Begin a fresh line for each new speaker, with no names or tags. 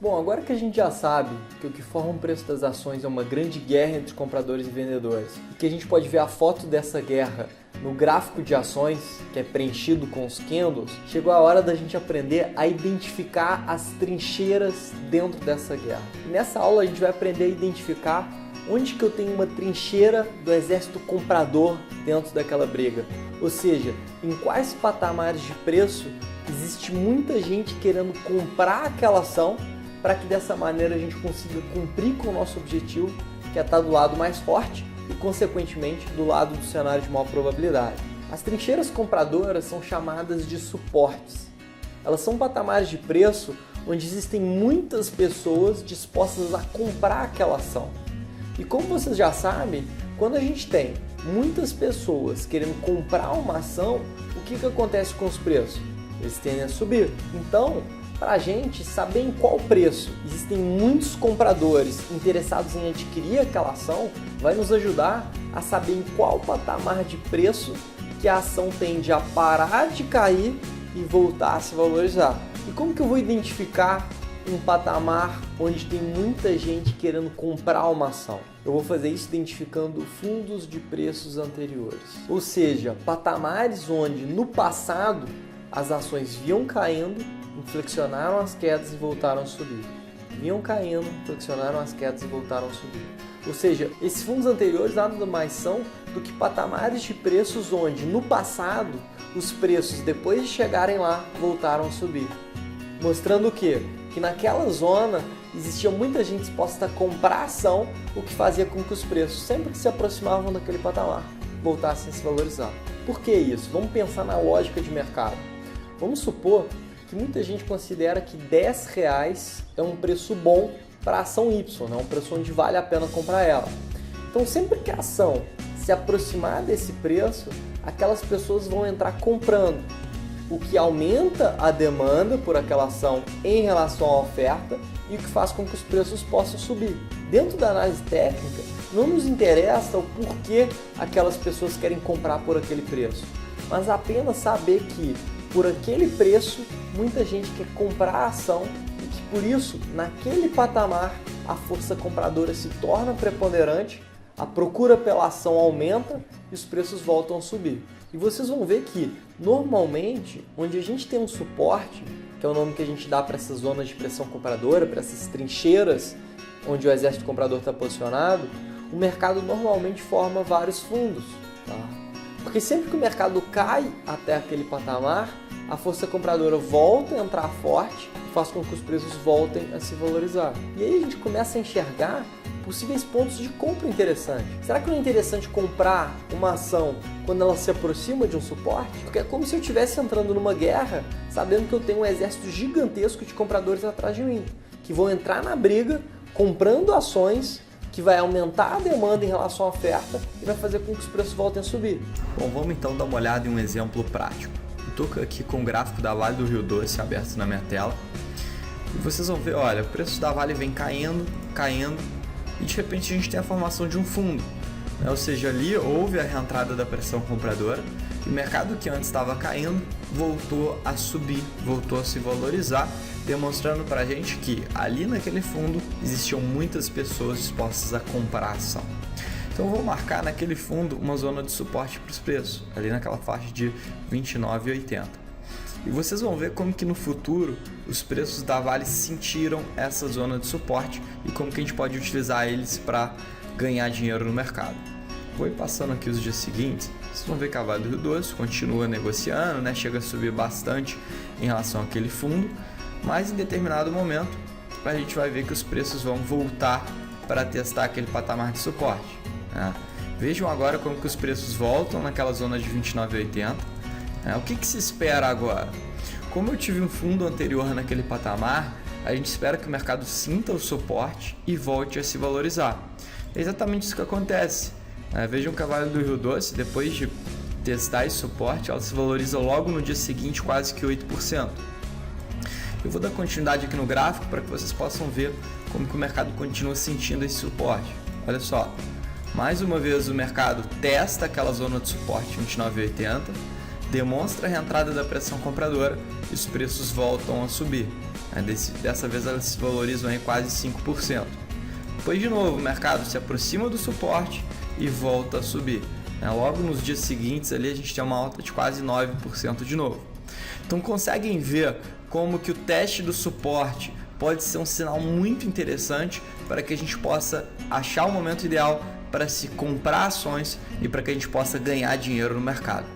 Bom, agora que a gente já sabe que o que forma o preço das ações é uma grande guerra entre compradores e vendedores, e que a gente pode ver a foto dessa guerra no gráfico de ações, que é preenchido com os candles, chegou a hora da gente aprender a identificar as trincheiras dentro dessa guerra. E nessa aula a gente vai aprender a identificar onde que eu tenho uma trincheira do exército comprador dentro daquela briga. Ou seja, em quais patamares de preço existe muita gente querendo comprar aquela ação para que dessa maneira a gente consiga cumprir com o nosso objetivo, que é estar do lado mais forte e, consequentemente, do lado do cenário de maior probabilidade. As trincheiras compradoras são chamadas de suportes. Elas são patamares de preço onde existem muitas pessoas dispostas a comprar aquela ação. E como vocês já sabem, quando a gente tem muitas pessoas querendo comprar uma ação, o que acontece com os preços? Eles tendem a subir. Então, para a gente saber em qual preço existem muitos compradores interessados em adquirir aquela ação, vai nos ajudar a saber em qual patamar de preço que a ação tende a parar de cair e voltar a se valorizar. E como que eu vou identificar um patamar onde tem muita gente querendo comprar uma ação? Eu vou fazer isso identificando fundos de preços anteriores. Ou seja, patamares onde no passado as ações vinham caindo, inflexionaram as quedas e voltaram a subir. Vinham caindo, inflexionaram as quedas e voltaram a subir. Ou seja, esses fundos anteriores nada mais são do que patamares de preços onde, no passado, os preços, depois de chegarem lá, voltaram a subir. Mostrando o quê? Que naquela zona existia muita gente disposta a comprar ação, o que fazia com que os preços, sempre que se aproximavam daquele patamar, voltassem a se valorizar. Por que isso? Vamos pensar na lógica de mercado. Vamos supor que muita gente considera que R$10 é um preço bom para a ação Y, né? Um preço onde vale a pena comprar ela. Então, sempre que a ação se aproximar desse preço, aquelas pessoas vão entrar comprando, o que aumenta a demanda por aquela ação em relação à oferta e o que faz com que os preços possam subir. Dentro da análise técnica, não nos interessa o porquê aquelas pessoas querem comprar por aquele preço, mas apenas saber que por aquele preço muita gente quer comprar a ação e que por isso, naquele patamar, a força compradora se torna preponderante, a procura pela ação aumenta e os preços voltam a subir. E vocês vão ver que, normalmente, onde a gente tem um suporte, que é o nome que a gente dá para essas zonas de pressão compradora, para essas trincheiras onde o exército comprador está posicionado, o mercado normalmente forma vários fundos, tá? Porque sempre que o mercado cai até aquele patamar, a força compradora volta a entrar forte e faz com que os preços voltem a se valorizar. E aí a gente começa a enxergar possíveis pontos de compra interessantes. Será que não é interessante comprar uma ação quando ela se aproxima de um suporte? Porque é como se eu estivesse entrando numa guerra sabendo que eu tenho um exército gigantesco de compradores atrás de mim, que vão entrar na briga comprando ações, que vai aumentar a demanda em relação à oferta e vai fazer com que os preços voltem a subir.
Bom, vamos então dar uma olhada em um exemplo prático. Eu estou aqui com o gráfico da Vale do Rio Doce aberto na minha tela e vocês vão ver, olha, o preço da Vale vem caindo e de repente a gente tem a formação de um fundo, né? Ou seja, ali houve a reentrada da pressão compradora e o mercado que antes estava caindo voltou a subir, voltou a se valorizar, demonstrando para a gente que ali naquele fundo existiam muitas pessoas dispostas a comprar a ação. Então eu vou marcar naquele fundo uma zona de suporte para os preços, ali naquela faixa de 29,80. E vocês vão ver como que no futuro os preços da Vale sentiram essa zona de suporte e como que a gente pode utilizar eles para ganhar dinheiro no mercado. Vou ir passando aqui os dias seguintes, vocês vão ver que a Vale do Rio Doce continua negociando, né? Chega a subir bastante em relação àquele fundo, mas em determinado momento a gente vai ver que os preços vão voltar para testar aquele patamar de suporte. Vejam agora como que os preços voltam naquela zona de 29,80. O que se espera agora? Como eu tive um fundo anterior naquele patamar, a gente espera que o mercado sinta o suporte e volte a se valorizar. É exatamente isso que acontece. Vejam que a Vale do Rio Doce, depois de testar esse suporte, ela se valoriza logo no dia seguinte quase que 8%. Eu vou dar continuidade aqui no gráfico para que vocês possam ver como que o mercado continua sentindo esse suporte. Olha só, mais uma vez o mercado testa aquela zona de suporte 29,80, demonstra a reentrada da pressão compradora e os preços voltam a subir. Dessa vez elas se valorizam em quase 5%. Depois de novo o mercado se aproxima do suporte e volta a subir. Logo nos dias seguintes ali a gente tem uma alta de quase 9% de novo. Então conseguem ver como que o teste do suporte pode ser um sinal muito interessante para que a gente possa achar o momento ideal para se comprar ações e para que a gente possa ganhar dinheiro no mercado.